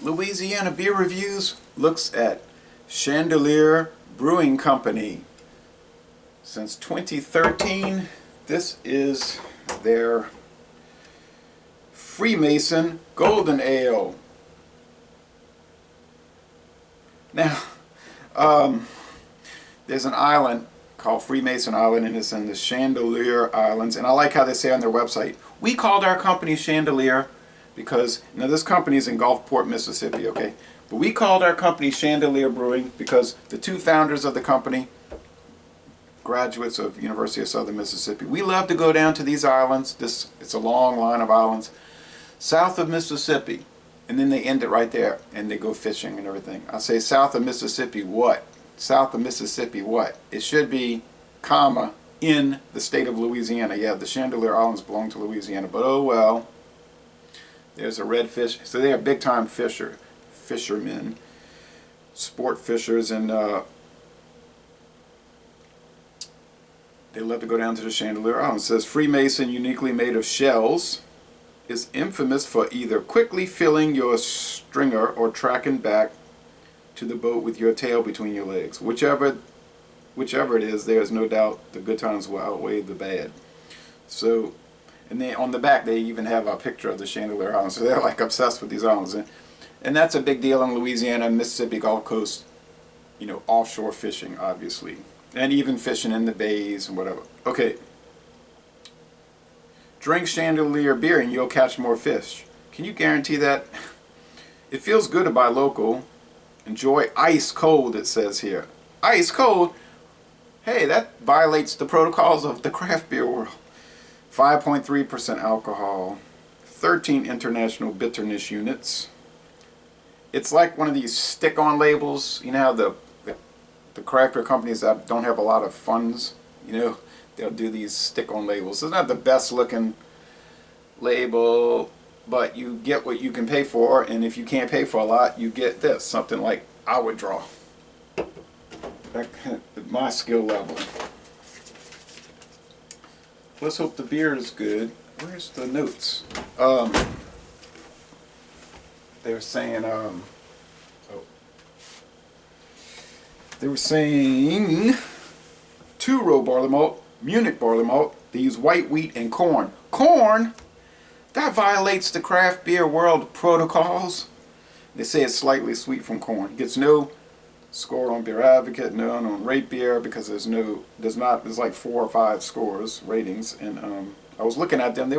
Louisiana Beer Reviews looks at Chandeleur Brewing Company. Since 2013, this is their Freemason Golden Ale. Now, there's an island called Freemason Island, and it's in the Chandeleur Islands. And I like how they say on their website, we called our company Chandeleur because, now this company is in Gulfport, Mississippi, okay? But we called our company Chandeleur Brewing because the two founders of the company, graduates of University of Southern Mississippi, we love to go down to these islands. It's a long line of islands south of Mississippi, and then they end it right there, and they go fishing and everything. I say south of Mississippi what? South of Mississippi what? It should be, comma, in the state of Louisiana. Yeah, the Chandeleur Islands belong to Louisiana, but oh well. There's a redfish. So they are big-time fishermen, sport fishers, and they love to go down to the Chandeleur Islands. It says, Freemason, uniquely made of shells, is infamous for either quickly filling your stringer or tracking back to the boat with your tail between your legs. Whichever it is, there's no doubt the good times will outweigh the bad. So, and then on the back they even have a picture of the Chandeleur Islands. So they're like obsessed with these islands. And that's a big deal in Louisiana and Mississippi Gulf Coast, you know, offshore fishing, obviously. And even fishing in the bays and whatever. Okay. Drink Chandeleur beer and you'll catch more fish. Can you guarantee that? It feels good to buy local. Enjoy ice cold, it says here. Ice cold? Hey, that violates the protocols of the craft beer world. 5.3% alcohol. 13 international bitterness units. It's like one of these stick-on labels. You know how the craft beer companies that don't have a lot of funds, you know, they'll do these stick-on labels. It's not the best looking label, but you get what you can pay for, and if you can't pay for a lot, you get this, something like I would draw. At my skill level. Let's hope the beer is good. Where's the notes? They were saying, they were saying 2-row barley malt, Munich barley malt. They use white wheat and corn. Corn? That violates the craft beer world protocols. They say it's slightly sweet from corn. Gets no score on Beer Advocate, none on Rate Beer, because there's like 4 or 5 scores, ratings. And I was looking at them.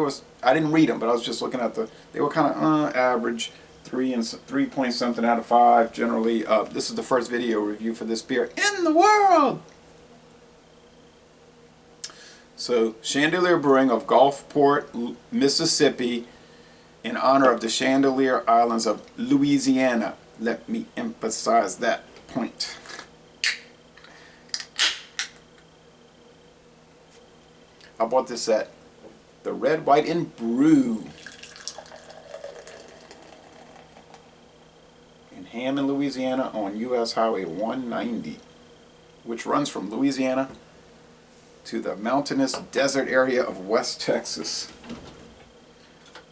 I didn't read them, but I was just looking at they were kind of average. 3 point something out of 5 generally. This is the first video review for this beer in the world. So Chandeleur Brewing of Gulfport, Mississippi, in honor of the Chandeleur Islands of Louisiana. Let me emphasize that point. I bought this at the Red, White, and Brew in Hammond, Louisiana, on U.S. Highway 190, which runs from Louisiana to the mountainous desert area of West Texas,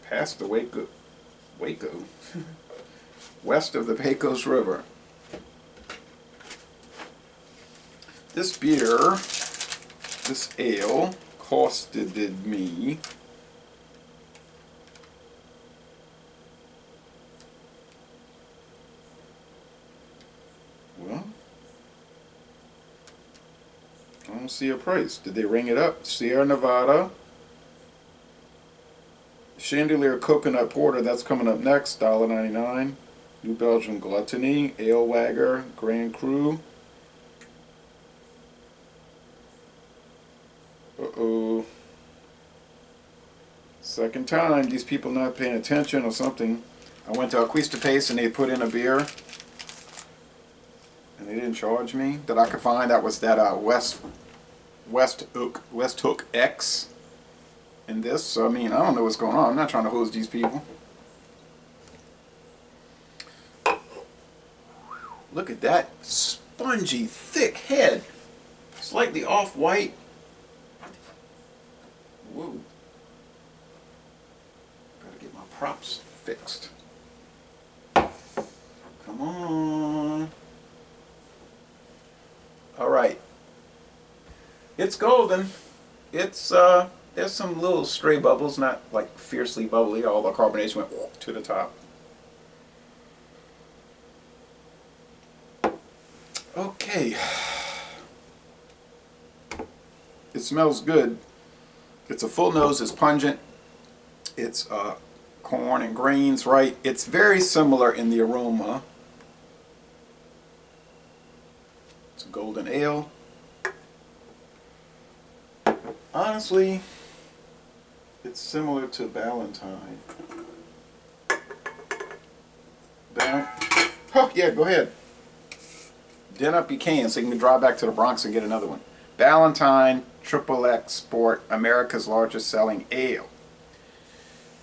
past the Waco, west of the Pecos River. This beer, this ale, costed me I don't see a price. Did they ring it up? Sierra Nevada Chandeleur Coconut Porter, that's coming up next, $1.99. New Belgium Gluttony, Ale Lager, Grand Cru. Uh-oh. Second time, these people not paying attention or something. I went to Acquista Pace and they put in a beer. And they didn't charge me that I could find. That was that West Hook X in this. So, I mean, I don't know what's going on. I'm not trying to hose these people. Look at that spongy, thick head. Slightly off-white. Whoa. Gotta get my props fixed. Come on. All right. It's golden. It's there's some little stray bubbles, not like fiercely bubbly. All the carbonation went to the top. Okay. It smells good. It's a full nose. It's pungent. It's corn and grains, right? It's very similar in the aroma. It's a golden ale. Honestly, it's similar to Valentine. Oh, yeah, go ahead. Den up you can so you can drive back to the Bronx and get another one. Valentine Triple X Sport, America's largest selling ale.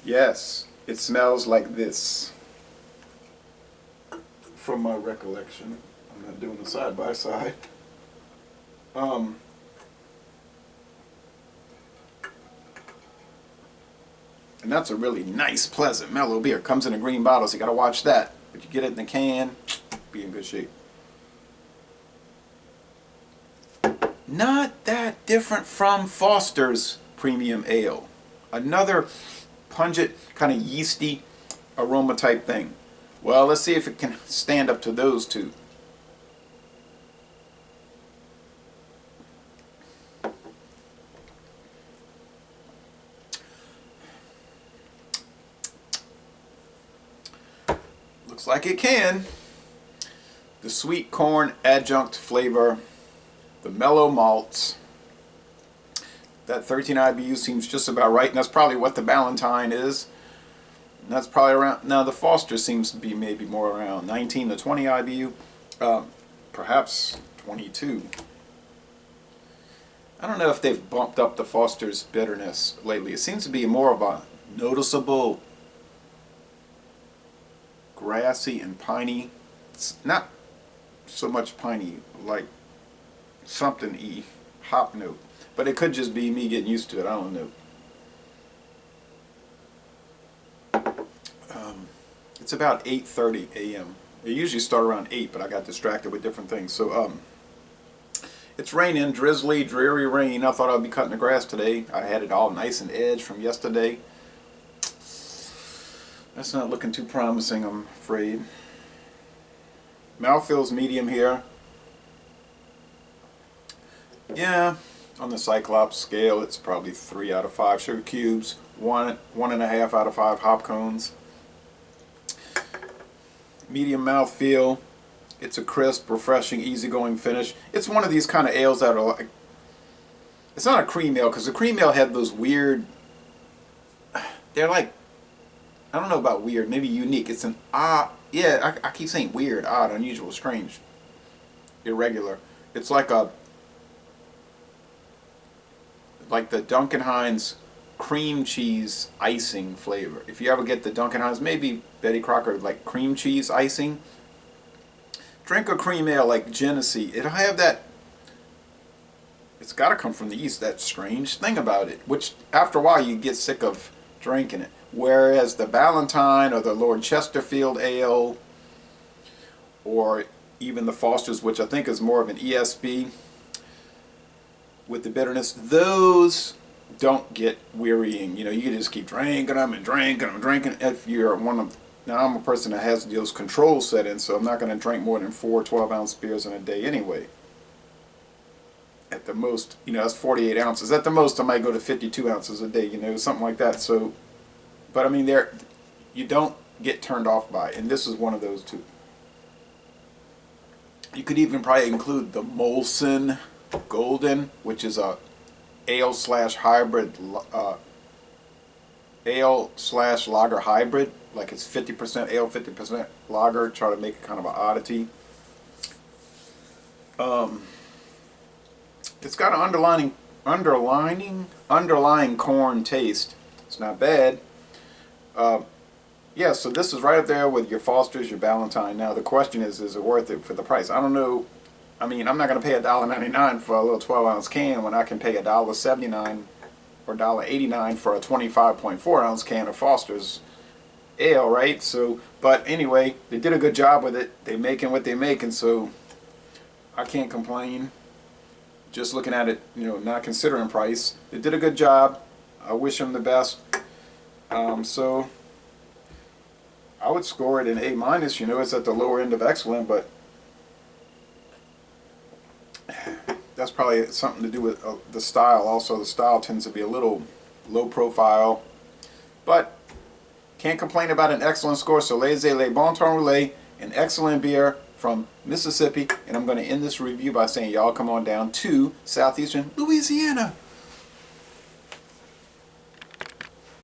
Yes, it smells like this. From my recollection. I'm not doing the side by side. And that's a really nice, pleasant, mellow beer. Comes in a green bottle, so you gotta watch that. But you get it in the can, be in good shape. Not that different from Foster's Premium Ale. Another pungent, kind of yeasty aroma type thing. Well, let's see if it can stand up to those two. Looks like it can. The sweet corn adjunct flavor, the mellow malts. That 13 IBU seems just about right, and that's probably what the Valentine is. And that's probably around, now the Foster seems to be maybe more around 19 to 20 IBU, perhaps 22. I don't know if they've bumped up the Foster's bitterness lately. It seems to be more of a noticeable grassy and piney. It's not so much piney, like something-y hop note. But it could just be me getting used to it. I don't know. It's about 8:30 a.m. It usually start around 8, but I got distracted with different things. So it's raining, drizzly, dreary rain. I thought I'd be cutting the grass today. I had it all nice and edged from yesterday. That's not looking too promising, I'm afraid. Mouthfeel's medium here. Yeah, on the Cyclops scale, it's probably 3 out of 5 sugar cubes, 1.5 out of 5 hop cones. Medium mouthfeel. It's a crisp, refreshing, easygoing finish. It's one of these kind of ales that are like, it's not a cream ale, because the cream ale had those weird, they're like, I don't know about weird, maybe unique. It's an odd, yeah, I keep saying weird, odd, unusual, strange, irregular. It's like a, like the Duncan Hines cream cheese icing flavor. If you ever get the Duncan Hines, maybe Betty Crocker, like cream cheese icing, drink a cream ale like Genesee. It'll have that, it's got to come from the East, that strange thing about it, which after a while you get sick of drinking it. Whereas the Valentine or the Lord Chesterfield ale, or even the Foster's, which I think is more of an ESB, with the bitterness, those don't get wearying. You know, you can just keep drinking them and drinking them and drinking. If you're one of, now I'm a person that has those controls set in, so I'm not going to drink more than 4 12-ounce beers in a day anyway. At the most, you know, that's 48 ounces. At the most, I might go to 52 ounces a day, you know, something like that. So, but I mean, there, you don't get turned off by it, and this is one of those too. You could even probably include the Molson Golden, which is a ale slash hybrid, ale slash lager hybrid. Like it's 50% ale, 50% lager. Try to make it kind of an oddity. It's got an underlying corn taste. It's not bad. Yeah, so this is right up there with your Foster's, your Valentine. Now the question is it worth it for the price? I don't know. I mean, I'm not going to pay $1.99 for a little 12-ounce can when I can pay $1.79 or $1.89 for a 25.4-ounce can of Foster's. ale, right? So, but anyway, they did a good job with it. They're making what they're making, so I can't complain. Just looking at it, you know, not considering price. They did a good job. I wish them the best. So I would score it an A minus. You know, it's at the lower end of excellent, but that's probably something to do with the style. Also, the style tends to be a little low profile, but can't complain about an excellent score. So laissez le bon temps roulé, an excellent beer from Mississippi. And I'm going to end this review by saying y'all come on down to southeastern Louisiana.